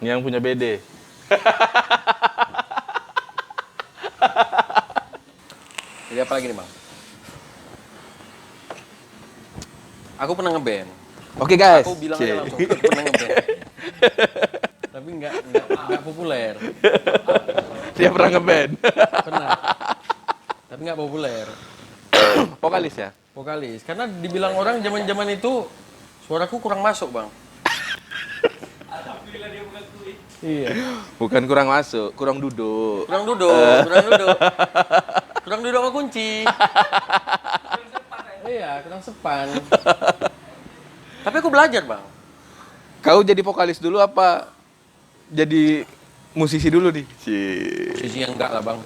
Yang punya BD. Jadi apa lagi nih bang? Aku pernah ngeband. Oke guys. Aku bilang aja langsung, aku pernah ngeband. Tapi nggak populer. Dia pernah ngeband. Pernah. Tapi nggak populer. Vokalis ya? Vokalis. Karena dibilang orang zaman-zaman itu suaraku kurang masuk bang. Iya. Bukan kurang masuk, kurang duduk. Kurang duduk, kurang duduk. Kurang duduk sama kunci. Iya, kurang sepan. Tapi aku belajar bang. Kau jadi vokalis dulu apa jadi musisi dulu nih? Sisi yang enggak lah bang.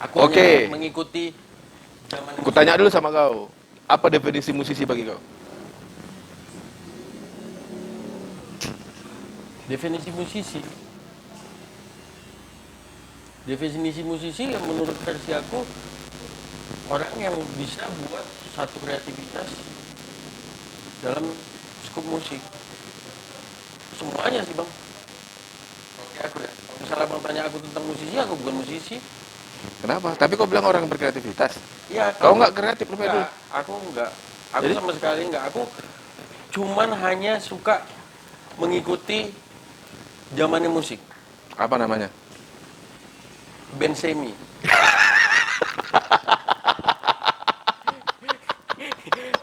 Aku Oke. hanya mengikuti zaman. Aku tanya dulu sama kau. Apa definisi musisi bagi kau? Definisi musisi. Definisi musisi yang menurut versi aku orang yang bisa buat satu kreativitas dalam skup musik. Semuanya sih bang. Oke aku ya. Kalau misalnya bang tanya aku tentang musisi, aku bukan musisi. Kenapa? Tapi kau bilang orang berkreativitas. Iya. Kau nggak kreatif, Rupanya dulu. Enggak, aku enggak. Aku Jadi? sama sekali enggak. Aku cuman hanya suka mengikuti zamannya musik. Apa namanya? Band semi.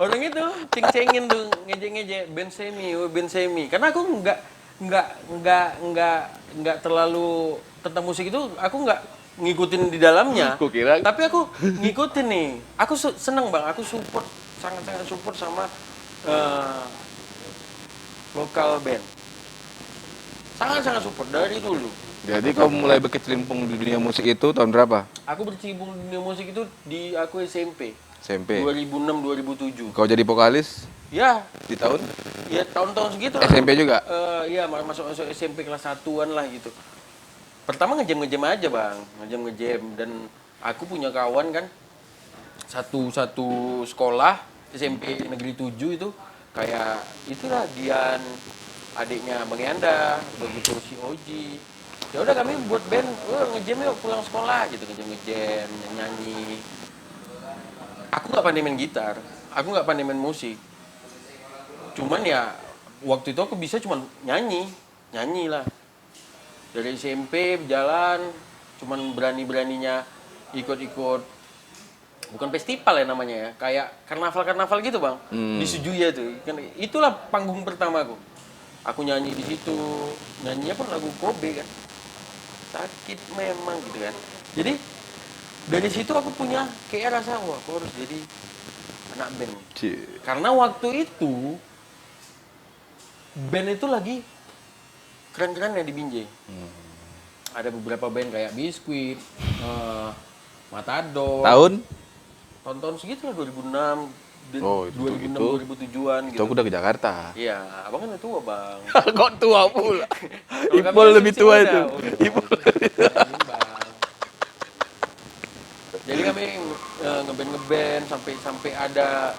Orang itu ceng-cengin tuh, ngejek-ngejek band semi, oh, band semi. Karena aku nggak terlalu tentang musik itu, aku nggak ngikutin di dalamnya. Kukira. Tapi aku ngikutin nih. Aku seneng bang, aku support, sangat-sangat support sama lokal band. Sangat-sangat support dari dulu. Jadi kau mulai berkecimpung di dunia musik itu tahun berapa? Aku berkecimpung di dunia musik itu di aku SMP. SMP. 2006-2007. Kau jadi vokalis Ya, di tahun ya tahun-tahun segitu lah. SMP juga? Iya, masuk SMP kelas 1-an lah gitu. Pertama ngejam aja bang, ngejam. Dan aku punya kawan kan, satu sekolah SMP Negeri 7 itu. Kayak itulah Dian, adiknya Bang Yanda, begitu si Oji. Ya udah kami buat band, ngejam yuk pulang sekolah gitu, ngejam, nyanyi. Aku nggak pandai main gitar, aku nggak pandai main musik. Cuman ya waktu itu aku bisa cuman nyanyi lah. Dari SMP berjalan, cuman beraninya ikut bukan festival ya namanya ya, kayak karnaval gitu bang, di Sujuya tuh. Itulah panggung pertama aku. Aku nyanyi di situ, nyanyinya pun lagu Kobe kan, sakit memang gitu kan. Jadi dari situ aku punya kayak rasa wah aku harus jadi anak band. Karena waktu itu band itu lagi keren-keren ya di Binjai. Ada beberapa band kayak Biskuit, Matador. Tahun-tahun segitu lah 2006, Oh, itu 2006-2007an gitu. Itu aku udah ke Jakarta. Iya, abang kan udah tua bang. Kok tua pula? Kalau kami Ipul kan lebih masih tua muda. itu. Oh, iya. Ipul. Bang. Jadi kami ngeband sampai ada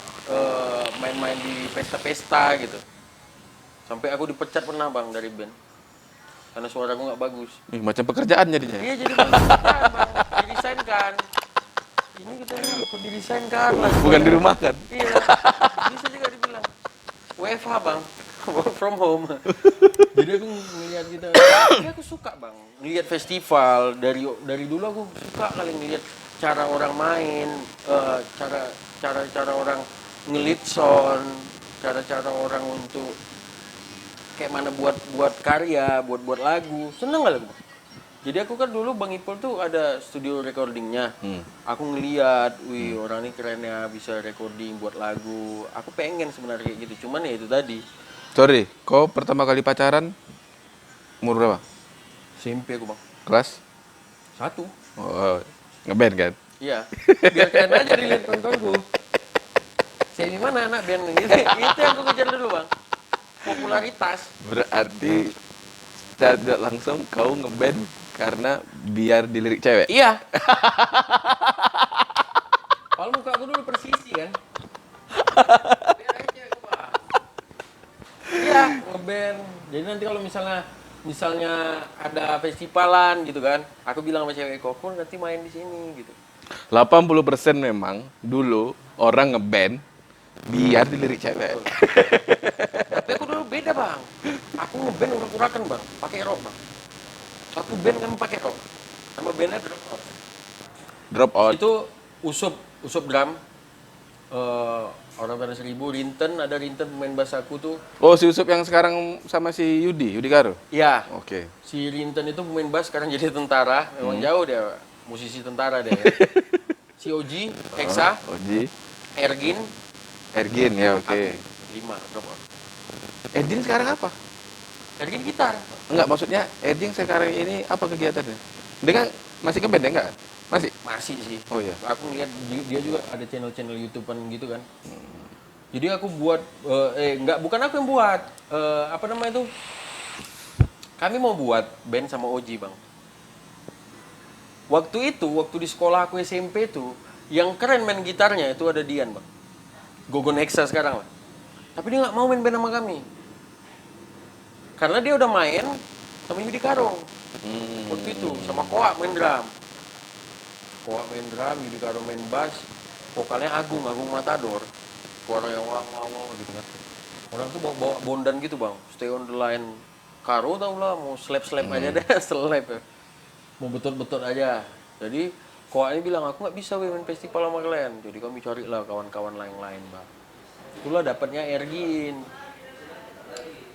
main-main di pesta-pesta gitu. Sampai aku dipecat pernah bang dari band. Karena suara aku nggak bagus. Macam pekerjaan jadinya. Iya jadi pekerjaan bang, didesain kan. Ini kita ikut didesain kan. Bukan di rumah kan? Iya, bisa juga dibilang. WFH bang, work from home. Jadi aku ngeliat gitu, tapi aku suka bang. Ngeliat festival, dari dulu aku suka kali ngeliat cara orang main, cara orang ngelit sound, cara orang untuk kayak mana buat karya, buat lagu. Seneng gak lagu? Jadi aku kan dulu Bang Ipul tuh ada studio recordingnya. Aku ngeliat, wih orang ini keren ya bisa recording buat lagu. Aku pengen sebenarnya kayak gitu, cuman ya itu tadi. Sorry, kau pertama kali pacaran umur berapa? SMP aku bang. Kelas? 1. Oh, ngeband kan? Iya. Biar keren aja dilihat tontonku. Saya di mana anak band gitu. Itu yang aku kejar dulu bang. Popularitas. Berarti secara tidak langsung kau ngeband karena biar dilirik cewek? Iya. Kalau muka aku dulu persisi kan. Biar aja aku, Bang. Iya, ngeband. Jadi nanti kalau misalnya misalnya ada festivalan gitu kan, aku bilang sama cewekku, aku nanti main di sini gitu. 80% memang dulu orang ngeband biar dilirik cewek. Tapi aku dulu beda bang, aku ngeband urak-urakan bang, pakai rock bang. Satu band kami pakai rock, sama bandnya Drop Out. Drop out. Itu usup drum, orang tanah seribu, Rinten, ada Rinten pemain bass aku tuh. Oh, si Usup yang sekarang sama si Yudi Karo. Ya, Oke. si Rinten itu pemain bass, sekarang jadi tentara, memang jauh dia, musisi tentara dia. Si Oji, Hexa, Oji, Ergin, Ergin ya, oke. aku, 5 Drop Out. Ergin sekarang apa? Ergin gitar. Enggak, maksudnya Ergin sekarang ini apa kegiatannya? Dia kan masih ngeband ya enggak? Masih? Masih sih. Oh iya. Aku lihat dia juga ada channel-channel YouTubean gitu kan. Jadi aku buat bukan aku yang buat. Apa namanya itu? Kami mau buat band sama Oji, Bang. Waktu di sekolah aku SMP itu, yang keren main gitarnya itu ada Dian, Bang. Gogon Hexa sekarang lah. Tapi dia nggak mau main band sama kami. Karena dia udah main sama Yudi Karo. Waktu itu sama Koa main drum. Koa main drum, Yudi Karo main bass, vokalnya Agung Matador. Suara yang wow gitu kan. Orang tuh bawa bondan gitu bang, stay on the line. Karo tau lah, mau slap aja deh, slap ya. Mau betot aja. Jadi Koa ini bilang, aku nggak bisa main festival sama kalian. Jadi kami carilah kawan-kawan lain bang. Itulah dapatnya Ergin.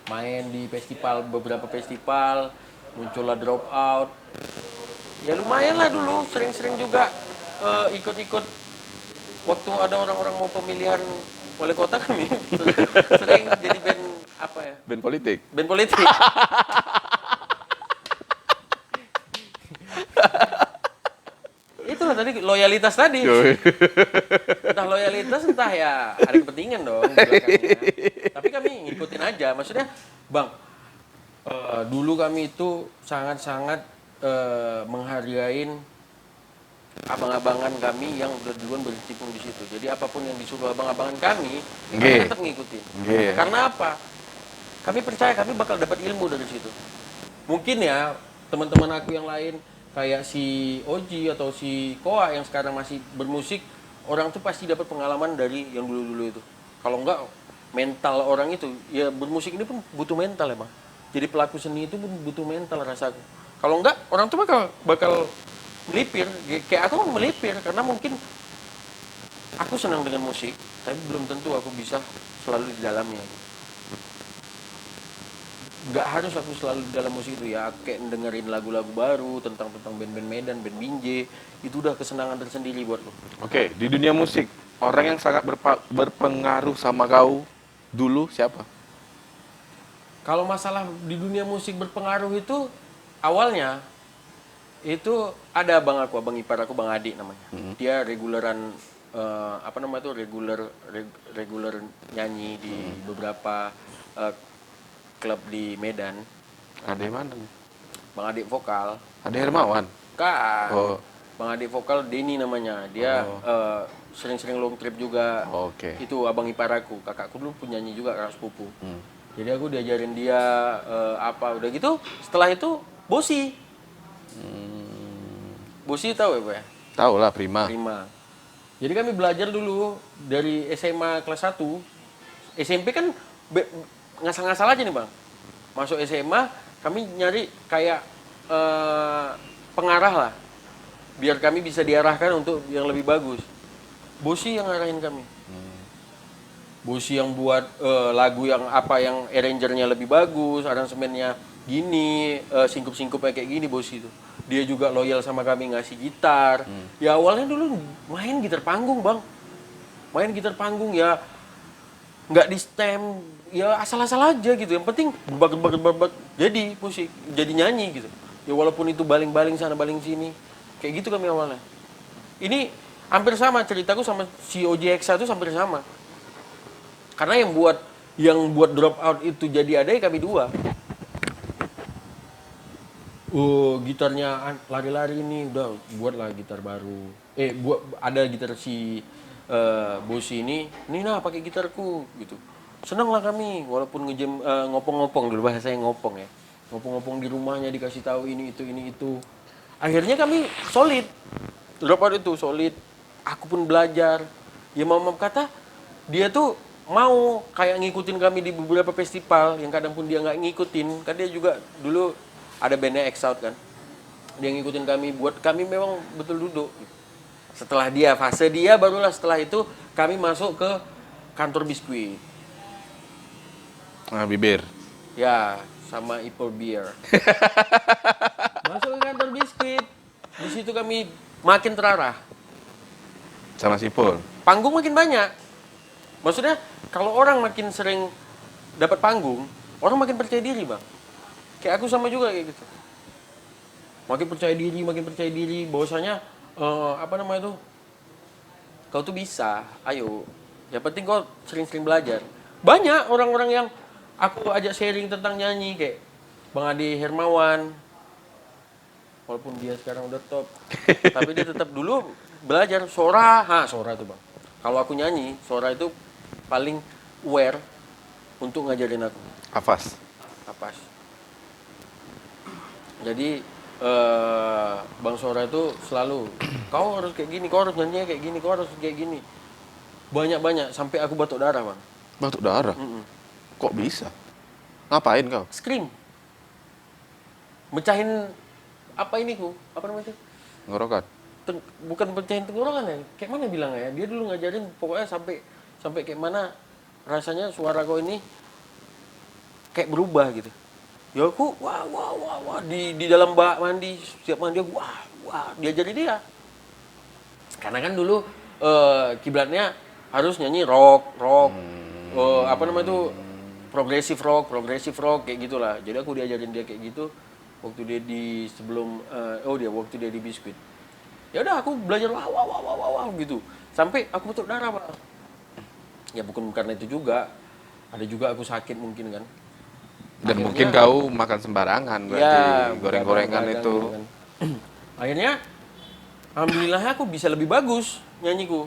Main di beberapa festival, muncullah Drop Out. Ya lumayan lah dulu, sering-sering juga ikut-ikut. Waktu ada orang-orang mau pemilihan wali kota kami sering jadi band apa ya? Band politik. Band politik. Itulah tadi loyalitas tadi. Entah loyalitas entah ya ada kepentingan dong di belakangnya. Tapi kami ngikutin aja. Maksudnya, Bang, dulu kami itu sangat-sangat menghargain abang-abangan kami yang udah duluan berkecimpung di situ. Jadi apapun yang disuruh abang-abangan kami, kami tetap ngikutin. Karena apa? Kami percaya kami bakal dapat ilmu dari situ. Mungkin ya teman-teman aku yang lain kayak si Oji atau si Koa yang sekarang masih bermusik, orang tuh pasti dapat pengalaman dari yang dulu-dulu itu. Kalau enggak mental orang itu, ya bermusik ini pun butuh mental ya, Bang. Jadi pelaku seni itu pun butuh mental rasaku. Kalau enggak orang tuh bakal melipir, kayak aku melipir karena mungkin aku senang dengan musik, tapi belum tentu aku bisa selalu di dalamnya. Nggak harus aku selalu di dalam musik itu ya, kayak dengerin lagu-lagu baru tentang band-band Medan, band Binjai, itu udah kesenangan tersendiri buatku. Oke, di dunia musik, orang yang sangat berpengaruh sama kau dulu siapa? Kalau masalah di dunia musik berpengaruh itu awalnya itu ada abang ipar aku, Bang Adi namanya. Dia reguleran reguler nyanyi di beberapa klub di Medan. Ada yang mana nih? Bang Adi vokal. Ada Hermawan. Kan. Oh. Bang Adi vokal Denny namanya. Dia sering-sering long trip juga. Oke. Itu abang ipar aku. Kakakku dulu penyanyi juga, kakak sepupu. Jadi aku diajarin dia udah gitu. Setelah itu Bosi. Bosi tahu ya, Pak ya? Tahu lah, Prima. Jadi kami belajar dulu dari SMA kelas 1. SMP kan ngasal-ngasal aja nih, Bang. Masuk SMA, kami nyari kayak pengarah lah. Biar kami bisa diarahkan untuk yang lebih bagus. Bosi yang ngarahin kami. Bosi yang buat lagu yang arrangernya lebih bagus, aransemennya gini, singkup-singkupnya kayak gini Bosi itu. Dia juga loyal sama kami ngasih gitar. Ya awalnya dulu main gitar panggung, Bang. Main gitar panggung ya nggak di stem, ya asal-asal aja gitu. Yang penting berbak jadi musik, jadi nyanyi gitu. Ya walaupun itu baling-baling sana baling sini. Kayak gitu kami awalnya. Ini hampir sama ceritaku sama si Oji Hexa itu hampir sama. Karena yang buat Drop Out itu jadi ada ya kami dua. Gitarnya lari-lari nih, udah buatlah gitar baru. Ada gitar si Bosi ini nah pakai gitarku gitu. Senang lah kami walaupun ngejam ngopong-ngopong dulu bahasanya ngopong ya. ngopong-ngopong di rumahnya, dikasih tahu ini itu. Akhirnya kami solid. Dropout itu solid. Aku pun belajar. Ya mama kata dia tuh mau kayak ngikutin kami di beberapa festival yang kadang pun dia nggak ngikutin. Kan dia juga dulu ada bandnya X Out kan. Dia ngikutin kami, buat kami memang betul duduk. Setelah dia, fase dia barulah setelah itu kami masuk ke kantor biskuit. Nah, bibir. Ya, sama Ipol Beer. Masuk ke kantor biskuit. Di situ kami makin terarah. Sama Sipul. Panggung makin banyak. Maksudnya kalau orang makin sering dapat panggung, orang makin percaya diri, Bang. Kayak aku sama juga kayak gitu. Makin percaya diri bahwasanya apa namanya itu? Kau tuh bisa, ayo. Yang penting kau sering-sering belajar. Banyak orang-orang yang aku ajak sharing tentang nyanyi kayak Bang Ade Hermawan. Walaupun dia sekarang udah top, tapi dia tetap dulu belajar Sora. Sora itu, Bang. Kalau aku nyanyi, Sora itu paling aware untuk ngajarin aku. Hafaz. Apa? Jadi Bang Sora itu selalu kau harus kayak gini, kau harus nyanyi kayak gini, kau harus kayak gini. Banyak-banyak sampai aku batuk darah, Bang. Batuk darah? Kok bisa? Ngapain kau? Scream. Mecahin apa ini ku? Apa namanya itu? Ngorokan? Bukan pecahin tenggorokan ya. Kayak mana bilangnya ya? Dia dulu ngajarin pokoknya sampai kayak mana rasanya suara kau ini kayak berubah gitu. Ya aku wah di dalam bak mandi, setiap mandi aku wah diajarin dia. Karena kan dulu kiblatnya harus nyanyi rock, apa namanya itu progressive rock kayak gitulah. Jadi aku diajarin dia kayak gitu waktu dia di sebelum waktu dia di biskuit. Ya udah aku belajar wah gitu. Sampai aku batuk darah, Pak. Ya bukan karena itu juga. Ada juga aku sakit mungkin kan. Dan Akhirnya, mungkin kau makan sembarangan berarti goreng-gorengan begadang itu. gitu kan. Akhirnya alhamdulillah aku bisa lebih bagus nyanyiku.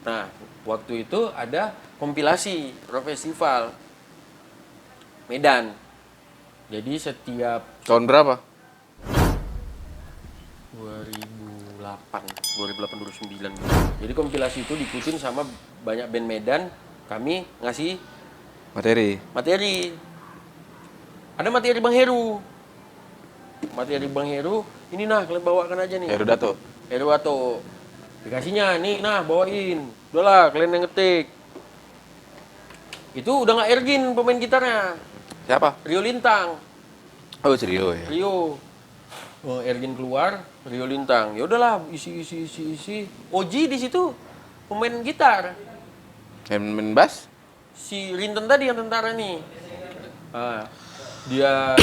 Nah, waktu itu ada kompilasi rock festival Medan. Jadi setiap Tahun berapa? 2008 2009. Jadi kompilasi itu diikutin sama banyak band Medan. Kami ngasih Materi. Ada materi Bang Heru. Materi Bang Heru, ini nah kalian bawakan aja nih. Heru Dato. Dikasihnya, nih nah bawain. Udahlah kalian yang ngetik. Itu udah nggak Ergin pemain gitarnya. Siapa? Rio Lintang. Oh, Rio ya. Rio. Ergin keluar, Rio Lintang. Ya udahlah isi. Oji di situ pemain gitar. Yang main bass? Si Rinten tadi yang tentara nih. Nah, dia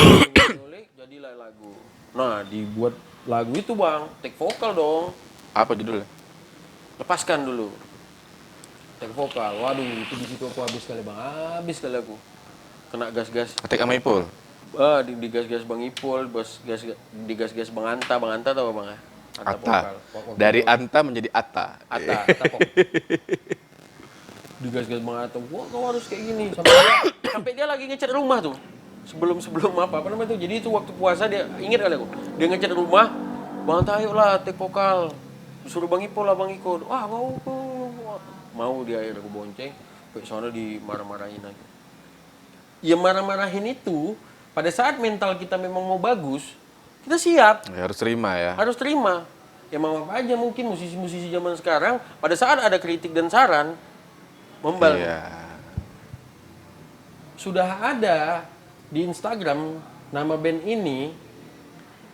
ngulik jadilah lagu. Nah, dibuat lagu itu, Bang, take vokal dong. Apa judulnya? Lepaskan dulu. Take vokal. Waduh, itu di situ aku habis kali, Bang. Habis kali aku. Kena gas-gas. Attack sama Ipul. Di gas-gas Bang Ipul, di gas-gas Bang Anta tahu Bang ya? Atta. vokal. Dari Anta menjadi Atta. Atta pok. Digas-gas Bang Anta. Wah, kau harus kayak gini. Sampai dia lagi ngecat rumah tuh. Sebelum apa namanya tuh. Jadi itu waktu puasa dia ingat kali aku. Dia ngecat rumah. Bang Anta ayolah take vokal. Disuruh Bang Ipul lah Bang ikut. Wah, mau dia akhirnya aku bonceng. Sampai sana dimarah-marahin aja. Ya marah-marahin itu pada saat mental kita memang mau bagus, kita siap. Ya, harus terima ya. Harus terima. Ya maaf aja mungkin musisi-musisi zaman sekarang pada saat ada kritik dan saran membal. Iya. Sudah ada di Instagram nama band ini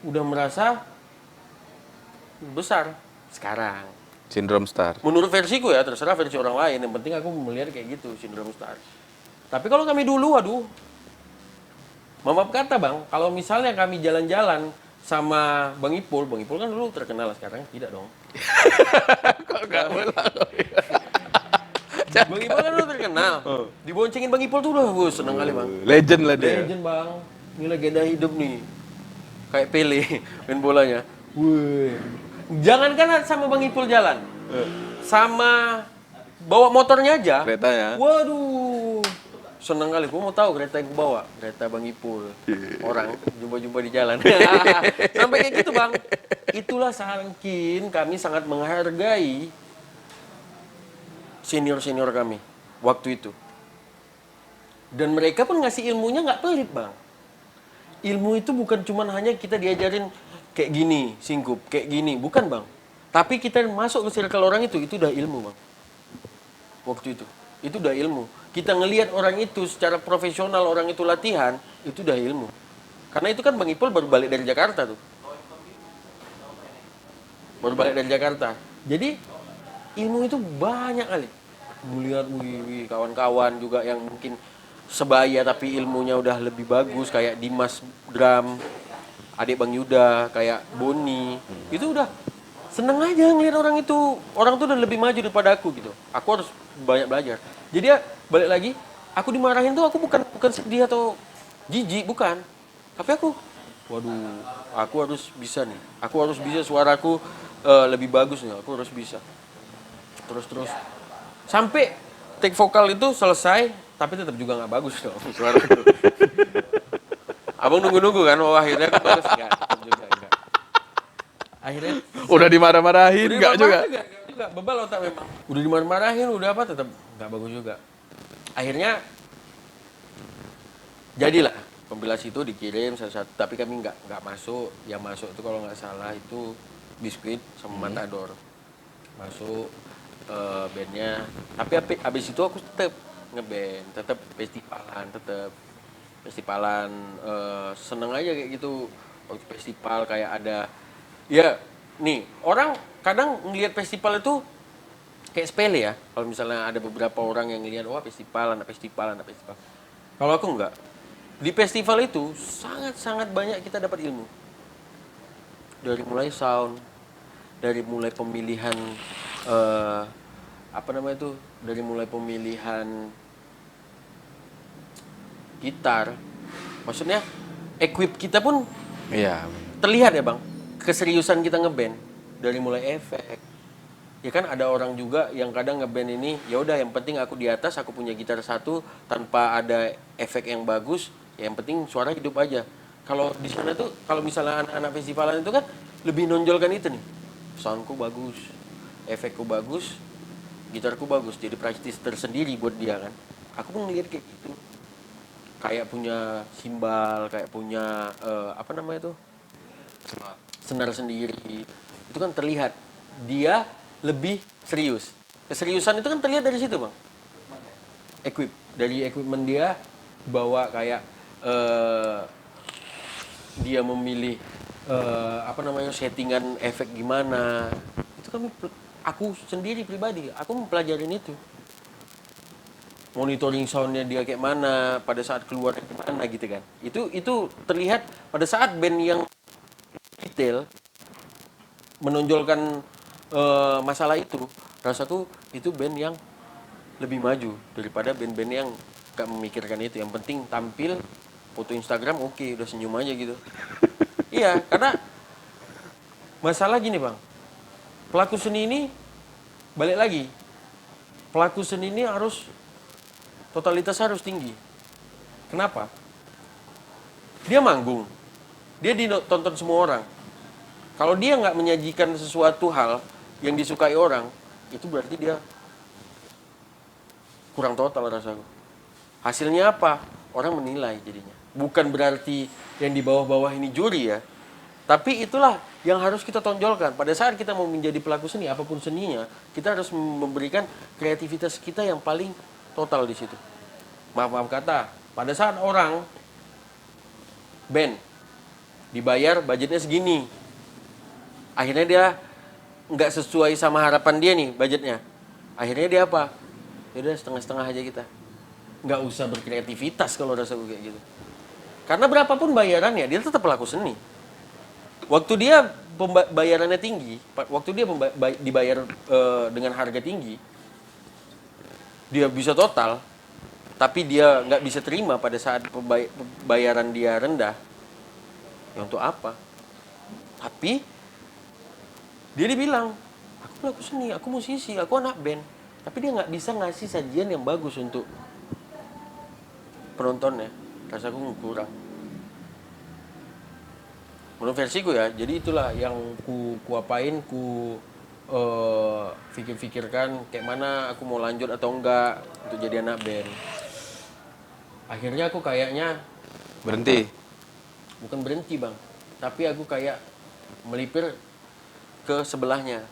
udah merasa besar sekarang. Syndrome Star. Menurut versiku ya, terserah versi orang lain. Yang penting aku melihat kayak gitu, Syndrome Star. Tapi kalau kami dulu, aduh, maaf kata Bang, kalau misalnya kami jalan-jalan sama Bang Ipul kan dulu terkenal, sekarang tidak dong. Kok enggak ulang? Bang Ipul kan dulu terkenal. Diboncengin Bang Ipul tuh udah seneng kali Bang. Legend lah dia. Legend Bang, ini legenda hidup nih. Kayak Pele main bolanya. Wih. Jangankan sama Bang Ipul jalan, sama bawa motornya aja. Keretanya. Waduh, seneng kali. Gue mau tahu kereta yang gue bawa, kereta Bang Ipul. Orang jumpa-jumpa di jalan. Sampai kayak gitu bang. Itulah saking kami sangat menghargai senior-senior kami waktu itu. Dan mereka pun ngasih ilmunya nggak pelit bang. Ilmu itu bukan cuma hanya kita diajarin kayak gini, singkup, kayak gini. Bukan bang. Tapi kita masuk ke circle orang itu udah ilmu bang. Waktu itu udah ilmu. Kita ngelihat orang itu secara profesional, orang itu latihan, itu udah ilmu. Karena itu kan Bang Ipul baru balik dari Jakarta tuh. Baru balik dari Jakarta. Jadi ilmu itu banyak kali. Melihat kawan-kawan juga yang mungkin sebaya tapi ilmunya udah lebih bagus kayak Dimas Dram, adik Bang Yuda, kayak Boni. Itu udah seneng aja ngeliat orang itu. Orang tuh udah lebih maju daripada aku gitu. Aku harus banyak belajar. Jadi ya balik lagi, aku dimarahin tuh aku bukan sedih atau jijik, bukan. Tapi waduh, aku harus bisa nih. Aku harus bisa suaraku lebih bagus nih. Aku harus bisa. Terus. Sampai take vokal itu selesai, tapi tetap juga nggak bagus dong suaraku. Abang nunggu-nunggu kan, oh akhirnya aku bagus nggak? Tetap juga enggak. Akhirnya Udah dimarah-marahin udah enggak juga? Enggak juga, bebal otak memang. Udah dimarah-marahin, udah apa tetap nggak bagus juga. Akhirnya jadilah kompilas itu dikirim satu-satu, tapi kami nggak masuk. Yang masuk itu kalau nggak salah itu Biskuit sama Matador masuk bandnya. Tapi abis itu aku tetap ngeband, tetap festivalan. Seneng aja kayak gitu waktu festival kayak ada ya nih orang kadang ngelihat festival itu kayak sepele ya. Kalau misalnya ada beberapa orang yang ngelihat wah festival. Kalau aku enggak. Di festival itu sangat banyak kita dapat ilmu. Dari mulai sound, dari mulai pemilihan dari mulai pemilihan gitar. Maksudnya equip kita pun Iya. terlihat ya bang, keseriusan kita ngeband dari mulai efek. Ya kan ada orang juga yang kadang ngeband ini ya udah yang penting aku di atas, aku punya gitar satu tanpa ada efek yang bagus, ya yang penting suara hidup aja. Kalau di sana tuh kalau misalnya anak-anak festivalan itu kan lebih nonjolkan itu nih. Soundku bagus, efekku bagus, gitarku bagus, jadi praktis tersendiri buat dia kan. Aku pun ngeliat kayak gitu. Kayak punya simbal, kayak punya senar sendiri. Itu kan terlihat dia lebih serius. Keseriusan itu kan terlihat dari situ bang. Dari equipment dia bawa kayak dia memilih settingan efek gimana. Itu kan aku sendiri pribadi, aku mempelajarin itu. Monitoring soundnya dia kayak mana, pada saat keluar kayak mana gitu kan. Itu terlihat pada saat band yang detail menonjolkan masalah itu. Rasaku itu band yang lebih maju daripada band-band yang gak memikirkan itu. Yang penting tampil, foto Instagram oke, udah senyum aja gitu. Iya, karena masalah gini bang, pelaku seni ini balik lagi, pelaku seni ini totalitas harus tinggi. Kenapa? Dia manggung, dia ditonton semua orang. Kalau dia nggak menyajikan sesuatu hal yang disukai orang, itu berarti dia kurang total rasaku. Hasilnya apa? Orang menilai jadinya. Bukan berarti yang di bawah-bawah ini juri ya. Tapi itulah yang harus kita tonjolkan. Pada saat kita mau menjadi pelaku seni, apapun seninya, kita harus memberikan kreativitas kita yang paling total di situ. Maaf kata, pada saat orang band dibayar budgetnya segini, akhirnya dia nggak sesuai sama harapan dia nih budgetnya. Akhirnya dia apa? Ya udah setengah-setengah aja kita. Nggak usah berkreativitas kalau rasa gue kayak gitu. Karena berapapun bayarannya, dia tetap pelaku seni. Waktu dia bayarannya tinggi, waktu dia dibayar dengan harga tinggi, dia bisa total, tapi dia nggak bisa terima pada saat bayaran dia rendah. Ya untuk apa? Tapi dia dibilang, aku pelaku seni, aku musisi, aku anak band. Tapi dia nggak bisa ngasih sajian yang bagus untuk penontonnya, rasaku kurang. Menurut versiku ya, jadi itulah yang kuapain, pikir-pikirkan kayak mana aku mau lanjut atau enggak untuk jadi anak band. Akhirnya aku kayaknya Berhenti. bukan berhenti bang, tapi aku kayak melipir ke sebelahnya.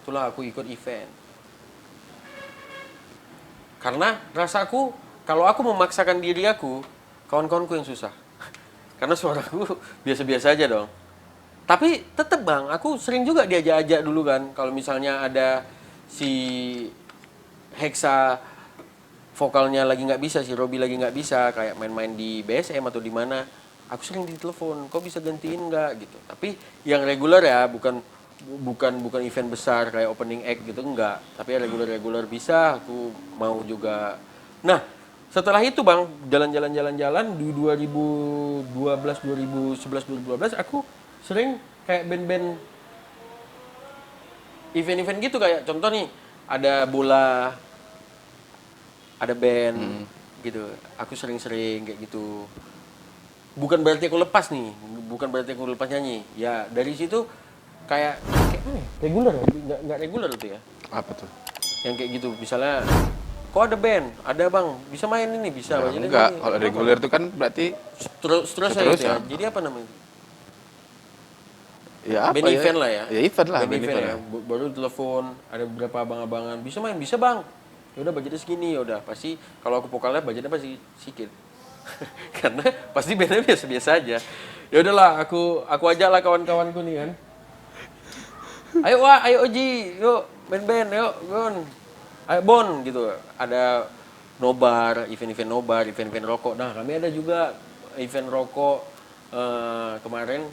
Itulah aku ikut event. Karena rasaku kalau aku memaksakan diri aku, kawan-kawanku yang susah. Karena suaraku biasa-biasa aja dong. Tapi tetep bang, aku sering juga diajak-ajak dulu kan. Kalau misalnya ada si Hexa vokalnya lagi nggak bisa, si Robby lagi nggak bisa, kayak main-main di BSM atau di mana, aku sering ditelepon, kok bisa gantiin nggak gitu. Tapi yang reguler ya, bukan event besar kayak opening act gitu enggak. Tapi reguler bisa, aku mau juga. Nah, setelah itu bang, jalan-jalan di 2012, 2011, 2012 aku sering kayak band-band event-event gitu, kayak contoh nih ada bola, ada band gitu. Aku sering-sering kayak gitu. Bukan berarti aku lepas nih, bukan berarti aku lepas nyanyi. Ya dari situ kayak reguler, nggak reguler tuh ya. Apa tuh? Yang kayak gitu, misalnya kok ada band, ada bang, bisa main ini, bisa. Ya, Jadi enggak, ini, kalau reguler itu kan berarti seterusnya gitu ya. Jadi apa namanya? ya apa Band ya? event lah ya. Ya event lah, Band event ya. lah. Baru telepon, ada beberapa abang-abangan, bisa main, bisa bang. Ya udah budgetnya segini, ya udah pasti kalau aku vokalnya budgetnya pasti sedikit. Karena pasti bandnya biasa-biasa aja. Ya udahlah, aku ajak lah kawan-kawanku nih kan. Ayo Wak, ayo Oji, yuk band-band, yuk Gon. Ayo Bon gitu. Ada nobar, event-event nobar, event-event rokok. Nah, kami ada juga event rokok kemarin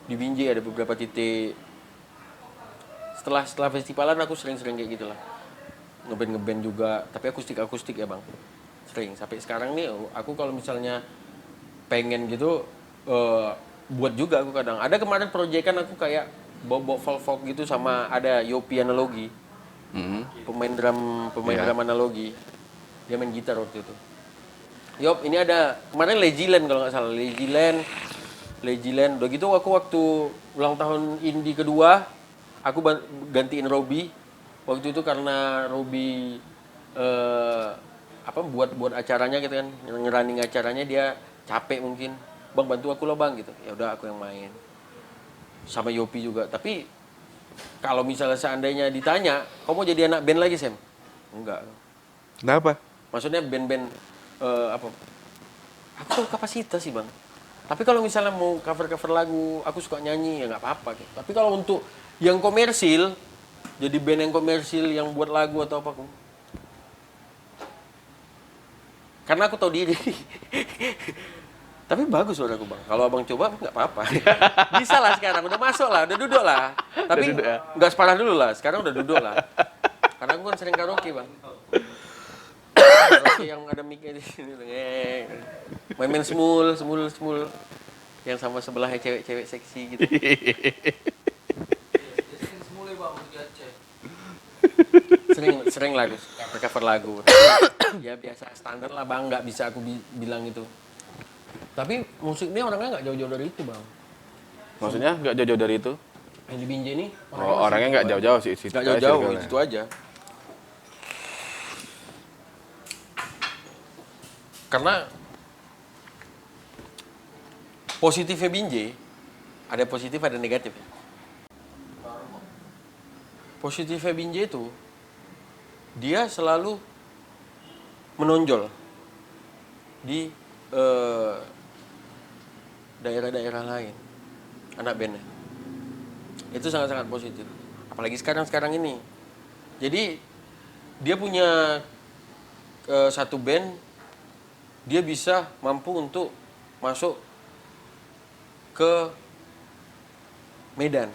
di Binjai, ada beberapa titik. Setelah festivalan aku sering-sering kayak gitulah. Ngeband juga, tapi akustik ya bang. Sering, sampai sekarang nih aku kalau misalnya pengen gitu buat juga aku kadang. Ada kemarin proyekan aku kayak bawa folk gitu sama ada Yopi Analogi. Pemain drum analogi. Dia main gitar waktu itu. Yop, ini ada kemarin Legiland kalau nggak salah, Legiland. Udah gitu aku waktu ulang tahun indie kedua, aku gantiin Robby. Waktu itu karena Robby buat acaranya gitu kan, ngerunning acaranya, dia capek mungkin. Bang bantu aku lah bang gitu. Ya udah aku yang main. Sama Yopi juga. Tapi kalau misalnya seandainya ditanya, kamu mau jadi anak band lagi Sam? Enggak. Kenapa? Maksudnya band-band apa? Aku tahu kapasitas sih bang. Tapi kalau misalnya mau cover lagu, aku suka nyanyi ya nggak apa-apa. Gitu. Tapi kalau untuk yang komersil, jadi band yang komersil yang buat lagu atau apa, karena aku tahu diri. Tapi bagus suaraku bang. Kalau abang coba nggak apa-apa. Bisa lah sekarang, udah masuk lah, udah duduk lah. Tapi nggak separah dulu lah. Sekarang udah duduk lah. Karena aku kan sering karaoke bang. Karaoke yang ada mic-nya di sini. Main semul. Yang sama sebelahnya cewek-cewek seksi gitu. Sering lagu, cover lagu. Ya biasa standar lah bang, nggak bisa aku bilang itu. Tapi musik ini orangnya nggak jauh-jauh dari itu bang. Maksudnya nggak jauh-jauh dari itu? Yang di Binjai ini orangnya nggak jauh-jauh sih. Nggak jauh-jauh, itu aja. Karena positifnya Binjai, ada positif ada negatif. Positifnya Binjai itu, dia selalu menonjol di daerah-daerah lain, anak bandnya. Itu sangat-sangat positif. Apalagi sekarang ini. Jadi dia punya satu band, dia bisa mampu untuk masuk ke Medan.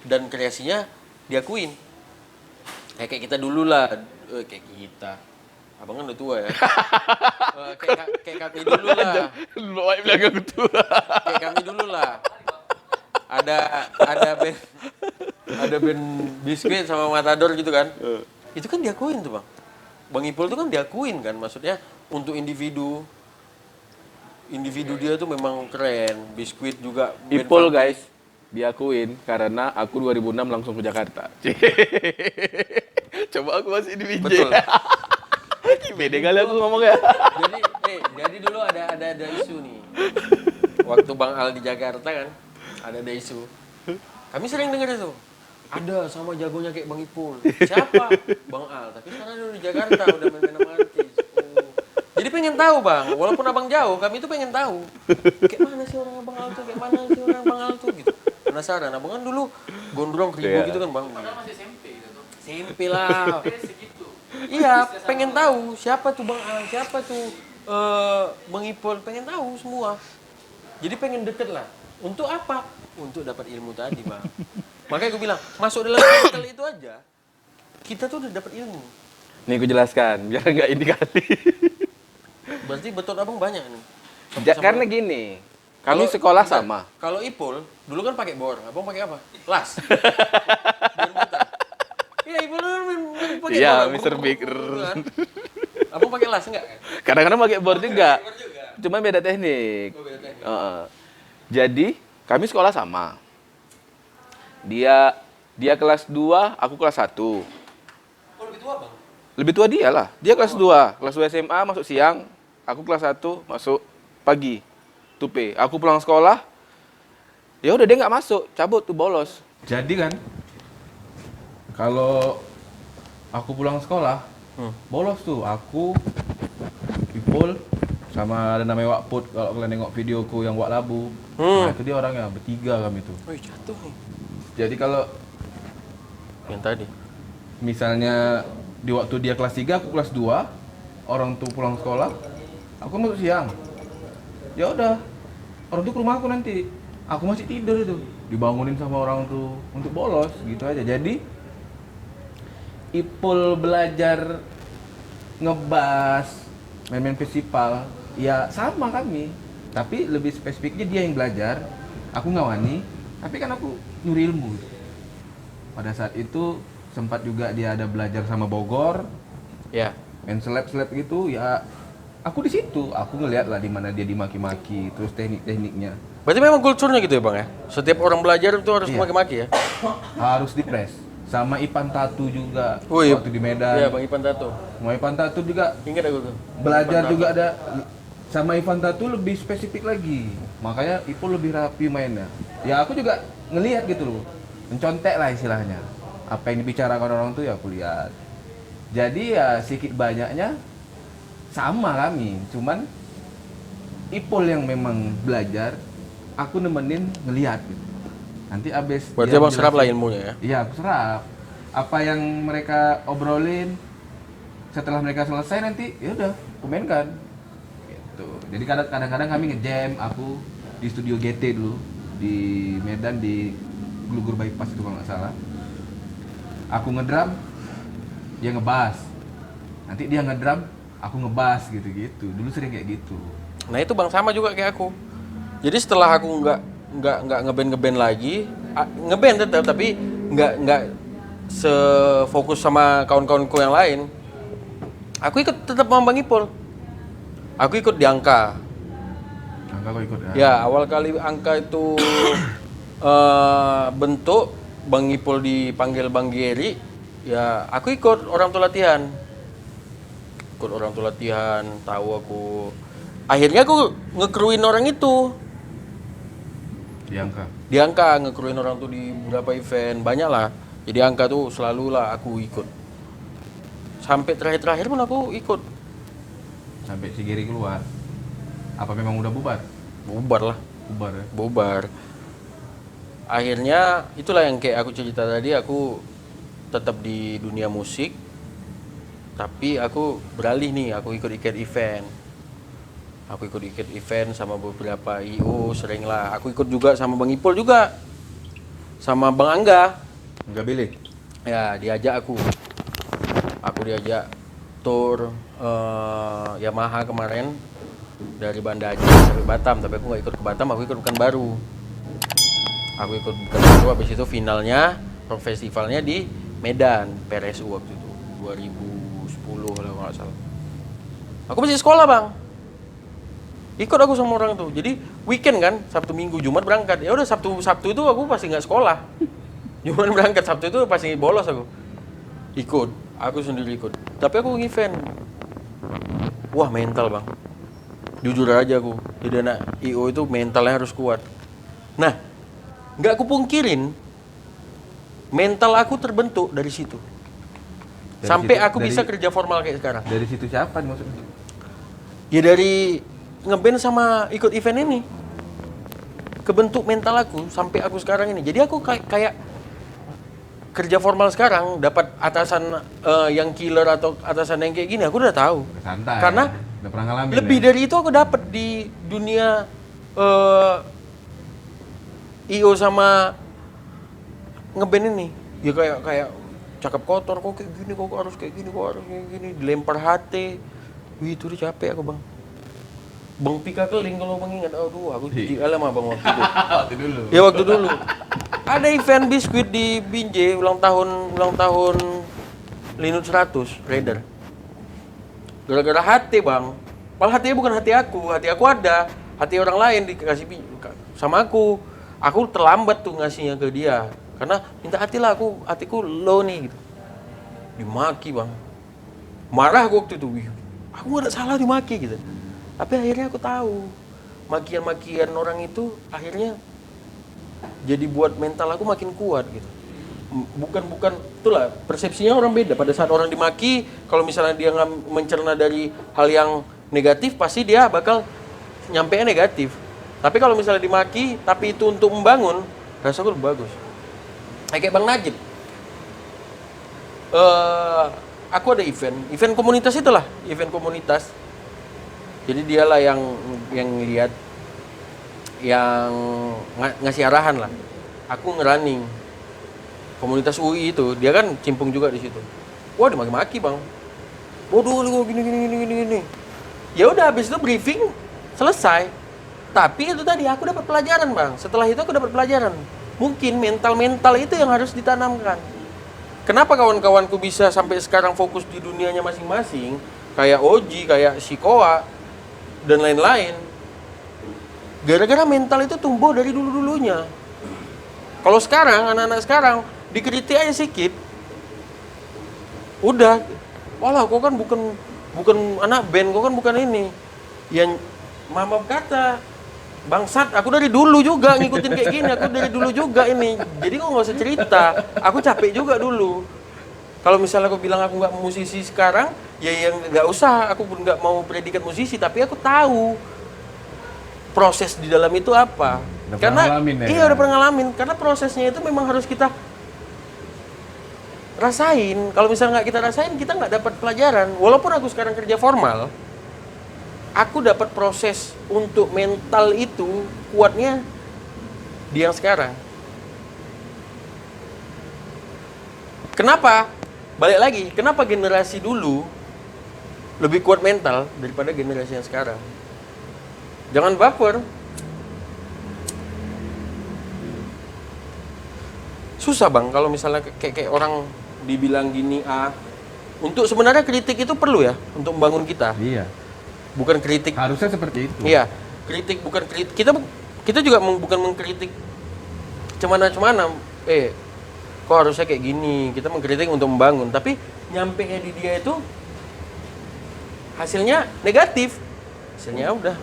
Dan kreasinya diakuin. Kayak kita dulu lah, kayak kita. Abang kan udah tua ya. Kayak kami dulu lah. Bawa bilang aku tua. Kayak kami dulu lah. Ada band Biskuit sama Matador gitu kan. Itu kan diakuin tuh bang. Bang Ipul tuh kan diakuin kan. Maksudnya untuk individu individu dia tuh memang keren. Biskuit juga. band Ipul funk. guys, diakuin karena aku 2006 langsung ke Jakarta. Coba aku masih di BJ. Betul. Beda kali aku ngomongnya. Jadi dulu ada isu nih. Waktu Bang Al di Jakarta kan, ada isu. Kami sering dengar itu. Ada sama jagonya kayak Bang Ipul. Siapa? Bang Al. Tapi sekarang dia udah di Jakarta, udah main-main sama artis. Oh. Jadi pengen tahu Bang, walaupun abang jauh, kami tuh pengen tahu. Kayak mana sih orang Abang Al tuh? Kayak mana sih orang Bang Al tuh? Gitu. Penasaran. Abang kan dulu gondrong kribo Iya. gitu kan Bang. Masih SMP gitu tuh. SMP lah. Segitu. Iya, pengen tahu siapa tuh Bang Al, siapa tuh Bang Ipul, pengen tahu semua. Jadi pengen deket lah. Untuk apa? Untuk dapat ilmu tadi, Bang. Makanya gue bilang, masuk dalam circle itu aja, kita tuh udah dapat ilmu. Nih aku jelaskan, biar nggak ini kali. Berarti betul abang banyak nih. Karena gini, kami sekolah sama. Kalau Ipul, dulu kan pakai bor, abang pakai apa? Las. Biar muter. Iya, Ipul dulu pakai Iya, bor. Mr. Big. Kan? Abang pakai las enggak? Kadang-kadang pakai board juga. Bor juga. Cuma beda teknik. Oh, beda teknik. Jadi, kami sekolah sama. Dia kelas 2, aku kelas 1. Oh, lebih tua, Bang? Lebih tua dia lah. Dia kelas 2. Kelas 2 SMA masuk siang, aku kelas 1 masuk pagi. Tupe. Aku pulang sekolah, ya udah dia nggak masuk, cabut tuh bolos. Jadi kan, kalau aku pulang sekolah, bolos tuh aku, Ipul, sama ada namanya Wak Put. Kalau kalian nengok videoku yang Wak Labu, nah itu dia orangnya, bertiga kami tuh. Wih, jatuh nih. Jadi kalau Yang tadi. misalnya di waktu dia kelas 3, aku kelas 2, orang tuh pulang sekolah, aku masuk siang. Ya udah, orang tuh ke rumah aku nanti. Aku masih tidur itu, dibangunin sama orang tuh untuk bolos gitu aja. Jadi Ipul belajar ngebas, main-main festival, ya sama kami. Tapi lebih spesifiknya dia yang belajar, aku ngawani. Tapi kan aku nyuri ilmu. Pada saat itu sempat juga dia ada belajar sama Bogor, Ya. main seleb-seleb gitu, ya aku di situ, aku ngeliat lah di mana dia dimaki-maki, terus teknik-tekniknya Berarti memang kulturnya gitu ya, Bang ya? Setiap orang belajar itu harus Iya. maki-maki ya? harus dipres. Sama Ipan Tatu juga Oh, iya. waktu di Medan. Iya, Bang Ipan Tato. Sama Ipan Tatu juga Ingat aku tuh. belajar juga ada. Sama Ivan Tatu lebih spesifik lagi, makanya Ipul lebih rapi mainnya. Ya aku juga ngelihat gitu loh, mencontek lah istilahnya. Apa yang dibicarakan orang tuh ya aku lihat. Jadi ya sedikit banyaknya sama kami, cuman Ipul yang memang belajar, aku nemenin ngelihat gitu. Nanti abis Berarti dia abang serap lah jelasin. ilmunya ya? Iya aku serap. Apa yang mereka obrolin, setelah mereka selesai nanti ya udah aku mainkan. Gitu. Jadi kadang-kadang kami nge-jam, aku di studio GT dulu di Medan di Glugur Bypass itu kalau nggak salah. Aku ngedrum, dia ngebass. Nanti dia ngedrum, aku ngebass gitu-gitu. Dulu sering kayak gitu. Nah itu Bang sama juga kayak aku. Jadi setelah aku nggak ngeband lagi, ngeband tetap tapi nggak sefokus sama kawan-kawanku yang lain. Aku ikut tetap sama Bang Ipul. Aku ikut di Angka. Angka kok ikut ya? Ya awal kali Angka itu bentuk, Bang Ipul dipanggil Bang Geri. Ya aku ikut orang tua latihan. Ikut orang tua latihan, tahu aku. Akhirnya aku ngekruin orang itu. Di Angka. Di Angka ngekruin orang tuh di beberapa event, banyak lah. Jadi Angka tuh selalu lah aku ikut. Sampai terakhir-terakhir pun aku ikut. Sampai si Giri keluar. Apa memang udah bubar? Bubar lah, Bubar ya? bubar. Akhirnya itulah yang kayak aku cerita tadi, aku tetap di dunia musik. Tapi aku beralih nih, aku ikut event. Aku ikut event sama beberapa IO, sering lah. Aku ikut juga sama Bang Ipul juga. Sama Bang Angga. Enggak bilik? Ya, diajak aku. Aku diajak tour Yamaha kemarin dari Banda Aceh sampai Batam, tapi aku nggak ikut ke Batam, aku ikut Pekanbaru. Aku ikut Pekanbaru, habis itu finalnya rock festivalnya di Medan, PRSU waktu itu 2010 kalau nggak salah. Aku masih sekolah Bang. Ikut aku sama orang tuh. Jadi weekend kan, Sabtu Minggu, Jumat berangkat. Ya udah Sabtu itu aku pasti nggak sekolah. Jumat berangkat, Sabtu itu pasti bolos aku. Ikut, aku sendiri ikut. Tapi aku event. Wah, mental, Bang. Jujur aja aku. Jadi anak IO itu mentalnya harus kuat. Nah, nggak aku pungkirin mental aku terbentuk dari situ. Sampai aku bisa kerja formal kayak sekarang. Dari situ siapa nih maksudnya? Ya dari ngeband sama ikut event ini. Kebentuk mental aku sampai aku sekarang ini. Jadi aku kayak kerja formal sekarang dapat atasan yang killer atau atasan yang kayak gini aku udah tahu. Santai. Karena udah pernah ngalamin. lebih ya? dari itu aku dapat di dunia IO sama ngeband ini. Ya kayak cakap kotor kok kayak gini, kok harus kayak gini, kok harus kayak gini, dilempar hati. Wih, itu udah capek aku, Bang. Bang Pika Keling kalau mengingat, aduh aku di alam Bang waktu itu. Waktu dulu. Ya waktu dulu. Ada event biskuit di Binjai ulang tahun Linux 100 Raider. Gara-gara hati, Bang. Malah hatinya bukan hati aku ada, hati orang lain dikasih sama aku. Aku terlambat tuh ngasihnya ke dia. Karena minta hati lah hatiku low nih gitu. Dimaki, Bang. Marah aku waktu itu. Wih, aku gak ada salah dimaki gitu. Tapi akhirnya aku tahu makian-makian orang itu akhirnya jadi buat mental aku makin kuat gitu. Bukan itulah persepsinya orang beda. Pada saat orang dimaki, kalau misalnya dia nggak mencerna dari hal yang negatif, pasti dia bakal nyampe negatif. Tapi kalau misalnya dimaki, tapi itu untuk membangun, rasaku lebih bagus. Kayak Bang Najib. Aku ada event komunitas itulah, event komunitas. Jadi dialah yang lihat, yang ngasih arahan lah. Aku ngerunning komunitas UI itu, dia kan cimpung juga di situ. Wah, dimaki-maki, Bang. Bodoh lu gini. Ya udah, habis itu briefing selesai. Tapi itu tadi aku dapat pelajaran, Bang. Setelah itu aku dapat pelajaran. Mungkin mental itu yang harus ditanamkan. Kenapa kawan-kawanku bisa sampai sekarang fokus di dunianya masing-masing, kayak Oji, kayak Sikoa, dan lain-lain. Gara-gara mental itu tumbuh dari dulu-dulunya. Kalau sekarang, anak-anak sekarang, dikritik aja sedikit, udah, walah kau kan bukan anak band, kau kan bukan ini. Yang mama kata, bangsat, aku dari dulu juga ngikutin kayak gini, aku dari dulu juga ini. Jadi kau nggak usah cerita, aku capek juga dulu. Kalau misalnya aku bilang aku nggak musisi sekarang, ya yang nggak usah, aku pun nggak mau predikat musisi, tapi aku tahu proses di dalam itu apa. Udah Karena pernah ngalamin, ya? iya udah pernah ngalamin, karena prosesnya itu memang harus kita rasain. Kalau misalnya nggak kita rasain, kita nggak dapat pelajaran. Walaupun aku sekarang kerja formal, aku dapat proses untuk mental itu kuatnya di yang sekarang. Kenapa? Balik lagi, kenapa generasi dulu lebih kuat mental daripada generasi yang sekarang? Jangan baper. Susah, Bang, kalau misalnya kayak orang dibilang gini, untuk sebenarnya kritik itu perlu ya untuk membangun kita. Iya. Bukan kritik. Harusnya seperti itu. Iya, kritik bukan kritik. Kita juga bukan mengkritik cemana-cemana. Kok harusnya kayak gini? Kita mengkritik untuk membangun, tapi nyampe di dia itu hasilnya negatif. Hasilnya udah.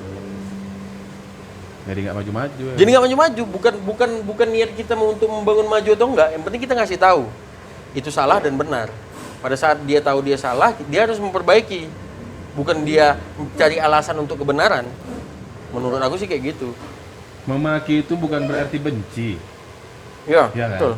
Jadi nggak maju-maju. Ya. Jadi nggak maju-maju. Bukan niat kita mau untuk membangun maju atau enggak. Yang penting kita ngasih tahu itu salah dan benar. Pada saat dia tahu dia salah, dia harus memperbaiki. Bukan dia mencari alasan untuk kebenaran. Menurut aku sih kayak gitu. Memaki itu bukan berarti benci. Ya, Iya kan? betul.